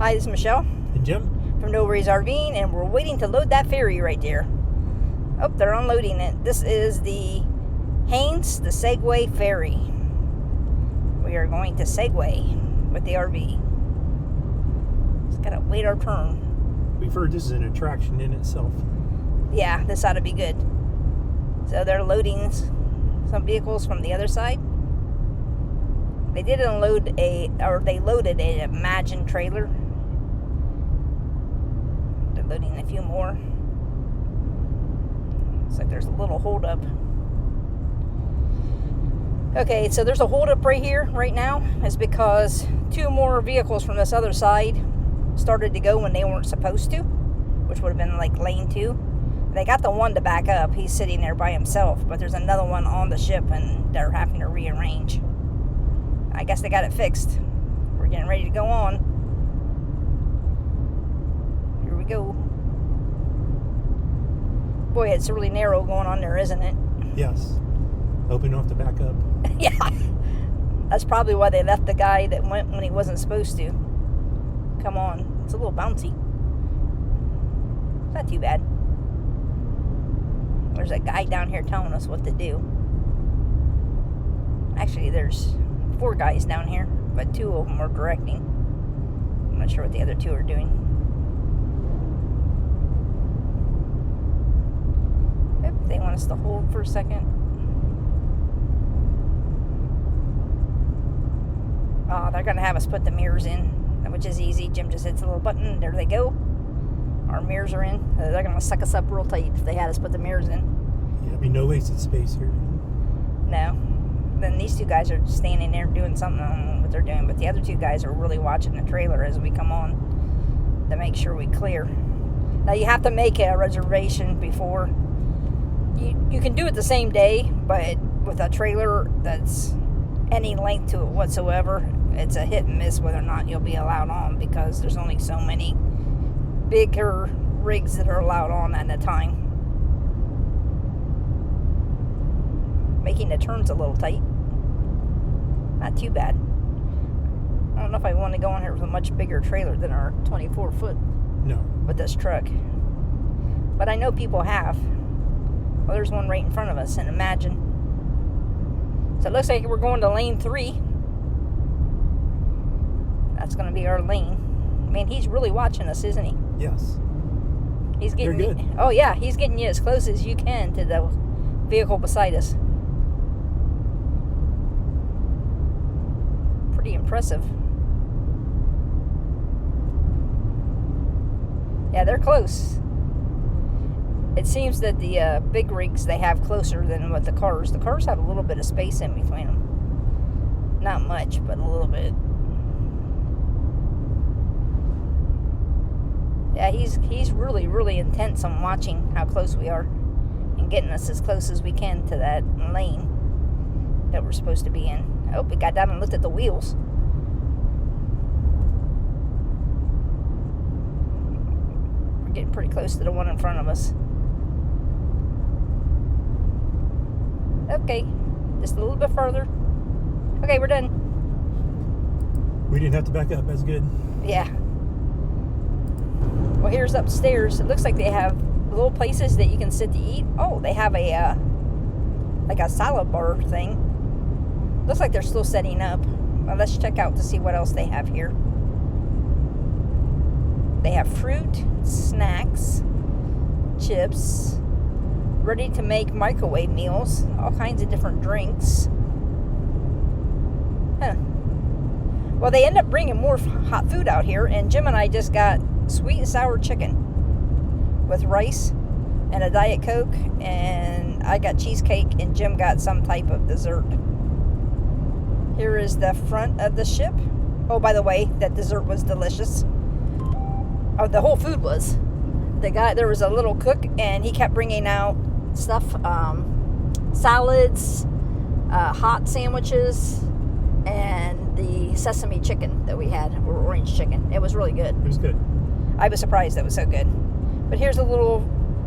Hi, this is Michelle. And Jim? From No Worries RVing, and we're waiting to load that ferry right there. Oh, they're unloading it. This is the Haines, the Skagway Ferry. We are going to Skagway with the RV. Just gotta wait our turn. We've heard this is an attraction in itself. Yeah, this ought to be good. So they're loading some vehicles from the other side. They did loaded a Imagine trailer. They're loading a few more. Looks like there's a little holdup. Okay, so there's a holdup right here, right now. It's because two more vehicles from this other side started to go when they weren't supposed to, which would have been like lane 2. They got the one to back up. He's sitting there by himself, but there's another one on the ship, and they're having to rearrange. I guess they got it fixed. We're getting ready to go on. Here we go. Boy, it's really narrow going on there, isn't it? Yes. Hoping off to back up. Yeah. That's probably why they left the guy that went when he wasn't supposed to. Come on. It's a little bouncy. It's not too bad. There's a guy down here telling us what to do. Actually, there's 4 guys down here, but 2 of them are directing. I'm not sure what the other 2 are doing. Yep, they want us to hold for a second. Oh, they're going to have us put the mirrors in, which is easy. Jim just hits a little button. There they go. Our mirrors are in. They're going to suck us up real tight if they had us put the mirrors in. Yeah, there'd be no wasted space here. No. Then these 2 guys are standing there doing something. I don't know what they're doing, but the other 2 guys are really watching the trailer as we come on to make sure we clear. Now, you have to make a reservation before. You can do it the same day, but with a trailer that's any length to it whatsoever, it's a hit and miss whether or not you'll be allowed on, because there's only so many bigger rigs that are allowed on at a time. Making the turns a little tight. Not too bad. I don't know if I want to go on here with a much bigger trailer than our 24-foot. No. With this truck. But I know people have. Well, there's one right in front of us, and Imagine. So it looks like we're going to lane 3. That's going to be our lane. Man, he's really watching us, isn't he? Yes. He's getting You're good. Oh yeah, he's getting you as close as you can to the vehicle beside us. Pretty impressive. Yeah, they're close. It seems that the big rigs they have closer than what the cars. The cars have a little bit of space in between them. Not much, but a little bit. Yeah, he's really, really intense on watching how close we are and getting us as close as we can to that lane that we're supposed to be in. I hope we got down and looked at the wheels. We're getting pretty close to the one in front of us. Okay, just a little bit further. Okay, we're done. We didn't have to back up. That's good. Yeah. Well, here's upstairs. It looks like they have little places that you can sit to eat. Oh, they have a like a salad bar thing. Looks like they're still setting up. Well, let's check out to see what else they have here. They have fruit, snacks, chips, ready to make microwave meals, all kinds of different drinks. Huh. Well, they end up bringing more hot food out here, and Jim and I just got sweet and sour chicken with rice and a Diet Coke, and I got cheesecake, and Jim got some type of dessert. Here is the front of the ship. Oh, by the way, that dessert was delicious. Oh, the whole food was. There was a little cook, and he kept bringing out stuff, salads, hot sandwiches, and the sesame chicken that we had, or orange chicken. It was really good. It was good. I was surprised that was so good. But here's a little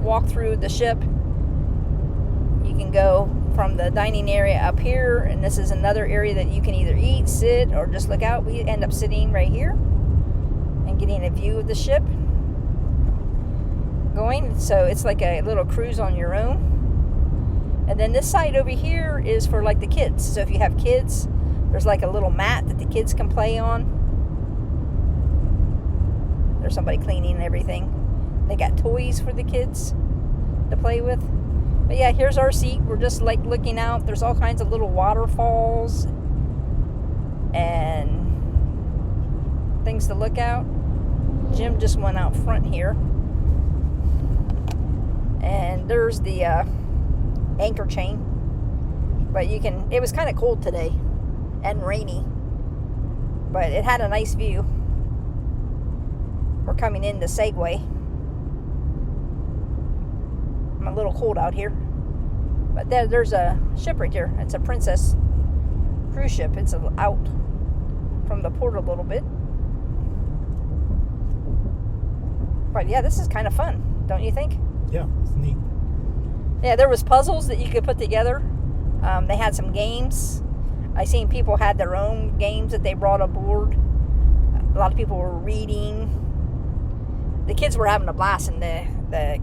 walk through the ship. You can go from the dining area up here, and this is another area that you can either eat, sit, or just look out. We end up sitting right here and and getting a view of the ship going. So it's like a little cruise on your own. And then this side over here is for like the kids. So if you have kids, there's like a little mat that the kids can play on. There's somebody cleaning everything. They got toys for the kids to play with. But yeah, here's our seat. We're just like looking out. There's all kinds of little waterfalls and things to look out. Jim just went out front here. And there's the anchor chain. But you can, it was kind of cold today and rainy. But it had a nice view. We're coming into Skagway. I'm a little cold out here. But there's a ship right there. It's a Princess cruise ship. It's out from the port a little bit. But yeah, this is kind of fun, don't you think? Yeah, it's neat. Yeah, there was puzzles that you could put together. They had some games. I seen people had their own games that they brought aboard. A lot of people were reading. The kids were having a blast in the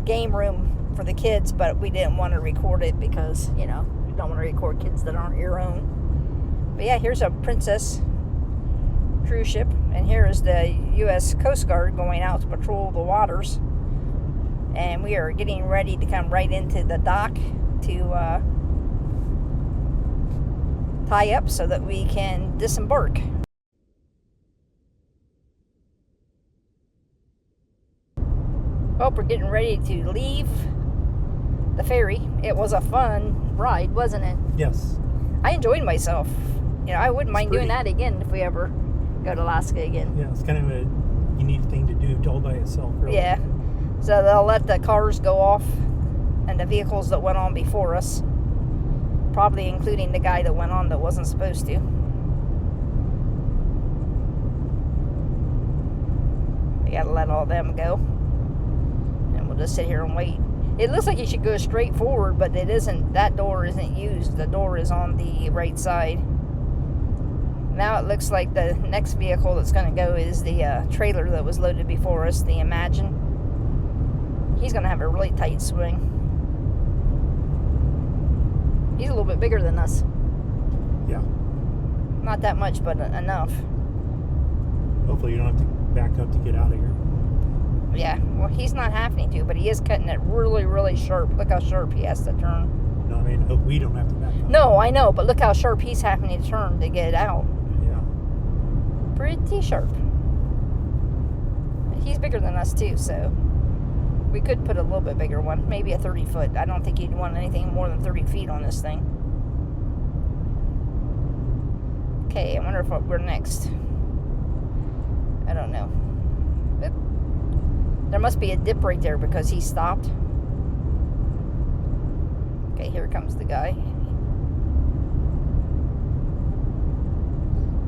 game room for the kids, but we didn't want to record it because, you know, we don't want to record kids that aren't your own. But yeah, here's a Princess cruise ship, and here is the U.S. Coast Guard going out to patrol the waters. And we are getting ready to come right into the dock to tie up so that we can disembark. Well, we're getting ready to leave the ferry. It was a fun ride, wasn't it? Yes. I enjoyed myself. You know, I wouldn't mind doing that again if we ever go to Alaska again. Yeah, it's kind of a unique thing to do all by itself, really. Yeah. So they'll let the cars go off and the vehicles that went on before us. Probably including the guy that went on that wasn't supposed to. We gotta let all them go. And we'll just sit here and wait. It looks like you should go straight forward, but it isn't. That door isn't used. The door is on the right side. Now it looks like the next vehicle that's going to go is the trailer that was loaded before us, the Imagine. He's going to have a really tight swing. He's a little bit bigger than us. Yeah. Not that much, but enough. Hopefully you don't have to back up to get out of here. Yeah, well, he's not having to, but he is cutting it really, really sharp. Look how sharp he has to turn. No, I mean, hope we don't have to back up. No, I know, but look how sharp he's having to turn to get out. Yeah. Pretty sharp. He's bigger than us, too, so we could put a little bit bigger one. Maybe a 30-foot. I don't think you'd want anything more than 30 feet on this thing. Okay, I wonder if we're next. I don't know. Oop. There must be a dip right there because he stopped. Okay, here comes the guy.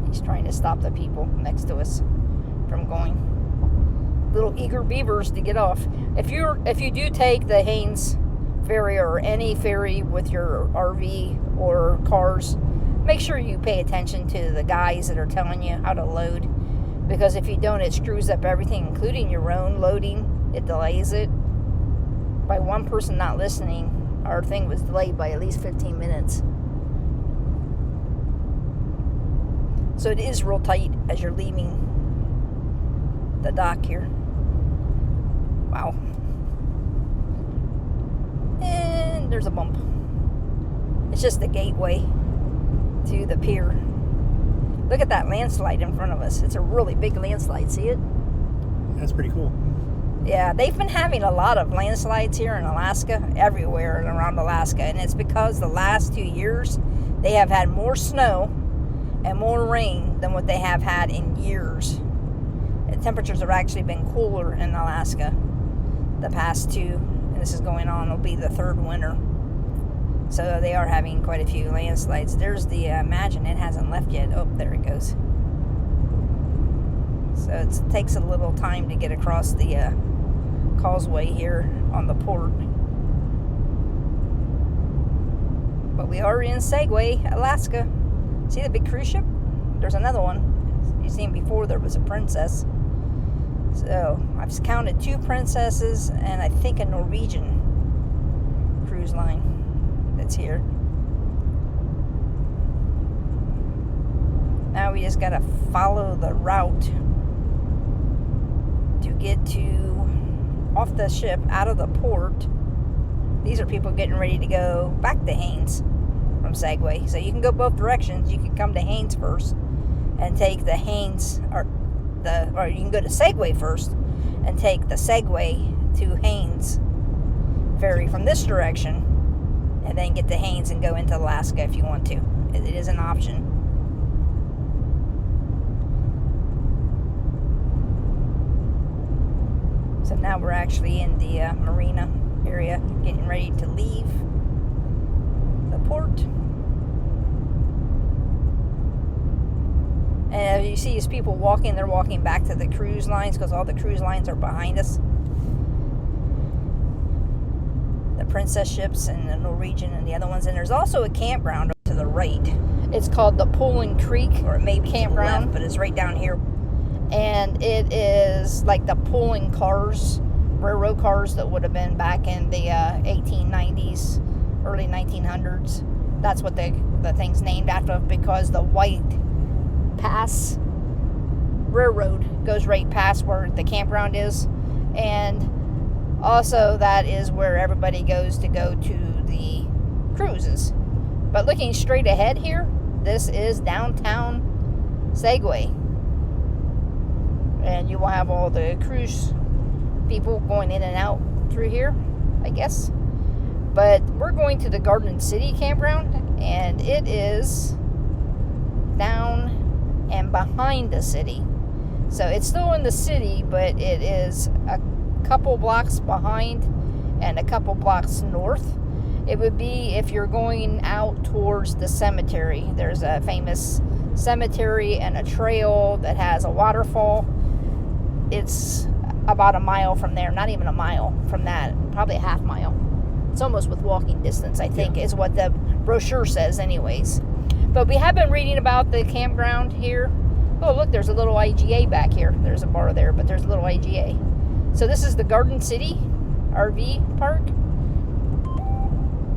He's trying to stop the people next to us from going. Little eager beavers to get off. If you do take the Haines ferry or any ferry with your RV or cars, make sure you pay attention to the guys that are telling you how to load. Because if you don't, it screws up everything, including your own loading. It delays it. By one person not listening, our thing was delayed by at least 15 minutes. So it is real tight as you're leaving the dock here. Wow. And there's a bump. It's just the gateway to the pier. Look at that landslide in front of us. It's a really big landslide. See it? That's pretty cool. Yeah, they've been having a lot of landslides here in Alaska, everywhere around Alaska. And it's because the last 2 years, they have had more snow and more rain than what they have had in years. The temperatures have actually been cooler in Alaska the past two. And this is going on. It'll be the third winter. So they are having quite a few landslides. There's the Imagine. It hasn't left yet. Oh, there it goes. So it takes a little time to get across the causeway here on the port. But we are in Skagway, Alaska. See the big cruise ship? There's another one. You've seen before there was a Princess. So I've counted 2 Princesses and I think a Norwegian cruise line that's here. Now we just gotta follow the route to get off the ship, out of the port. These are people getting ready to go back to Haines from Skagway. So you can go both directions. You can come to Haines first and take the Haines, or you can go to Skagway first and take the Skagway to Haines ferry from this direction, and then get to Haines and go into Alaska if you want to. It is an option. So now we're actually in the marina area, getting ready to leave the port. And as you see, as people walking, they're walking back to the cruise lines because all the cruise lines are behind us. The Princess ships and the Norwegian and the other ones. And there's also a campground to the right. It's called the Pulling Creek, or it may be campground, left, but it's right down here. And it is like the pulling cars, railroad cars that would have been back in the 1890s, early 1900s. That's what the thing's named after, because the White Pass Railroad goes right past where the campground is. And also that is where everybody goes to go to the cruises. But looking straight ahead here, this is downtown Skagway. And you will have all the cruise people going in and out through here, I guess. But we're going to the Garden City Campground, and it is down and behind the city. So it's still in the city, but it is a couple blocks behind and a couple blocks north. It would be if you're going out towards the cemetery. There's a famous cemetery and a trail that has a waterfall. It's about a mile from there, not even a mile from that, probably a half mile. It's almost with walking distance, I think, is what the brochure says anyways. But we have been reading about the campground here. Oh, look, there's a little IGA back here. There's a bar there, but there's a little IGA. So this is the Garden City RV park.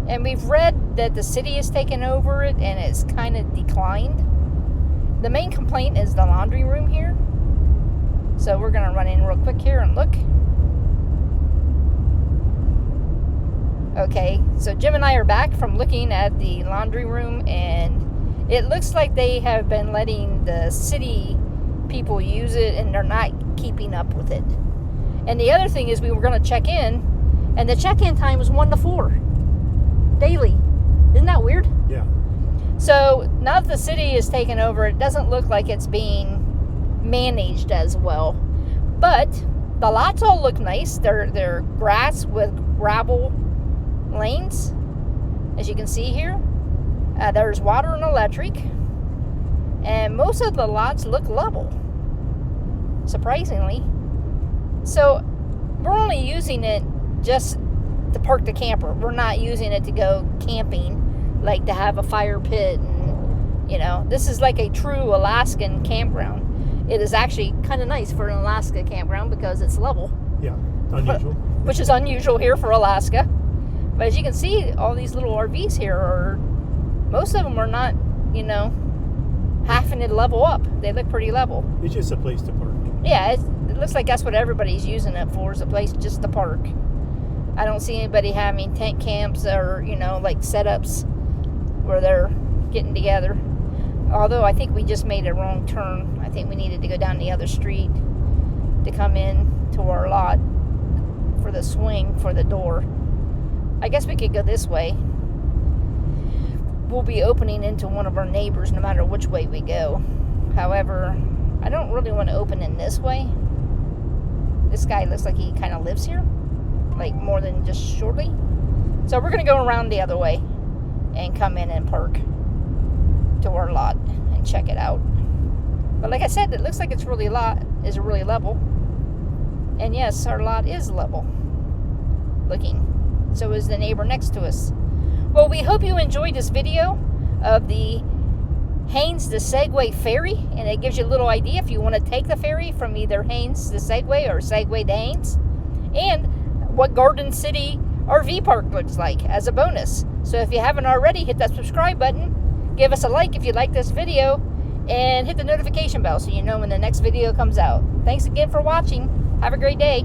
And we've read that the city has taken over it and it's kind of declined. The main complaint is the laundry room here. So we're going to run in real quick here and look. Okay, so Jim and I are back from looking at the laundry room, and it looks like they have been letting the city people use it, and they're not keeping up with it. And the other thing is, we were going to check in, and the check-in time was 1 to 4 daily. Isn't that weird? Yeah. So now that the city is taking over, it doesn't look like it's being managed as well. But the lots all look nice. They're grass with gravel lanes, as you can see here. There's water and electric, and most of the lots look level, surprisingly. So we're only using it just to park the camper. We're not using it to go camping, like to have a fire pit, and this is like a true Alaskan campground. It is actually kind of nice for an Alaska campground because it's level. Yeah, unusual. Which is unusual here for Alaska. But as you can see, all these little RVs here most of them are not, having to level up. They look pretty level. It's just a place to park. Yeah, it looks like that's what everybody's using it for, is a place just to park. I don't see anybody having tent camps or, like setups where they're getting together. Although I think we just made a wrong turn. I think we needed to go down the other street to come in to our lot for the swing for the door. I guess we could go this way. We'll be opening into one of our neighbors no matter which way we go. However, I don't really want to open in this way. This guy looks like he kind of lives here, like more than just shortly. So we're going to go around the other way and come in and park to our lot and check it out. But like I said, it looks like it's really level. And yes, our lot is level looking. So is the neighbor next to us. Well, we hope you enjoyed this video of the Haines to Skagway Ferry, and it gives you a little idea if you want to take the ferry from either Haines to Skagway or Skagway to Haines, and what Garden City RV Park looks like as a bonus. So if you haven't already, hit that subscribe button, give us a like if you like this video, and hit the notification bell so you know when the next video comes out. Thanks again for watching. Have a great day.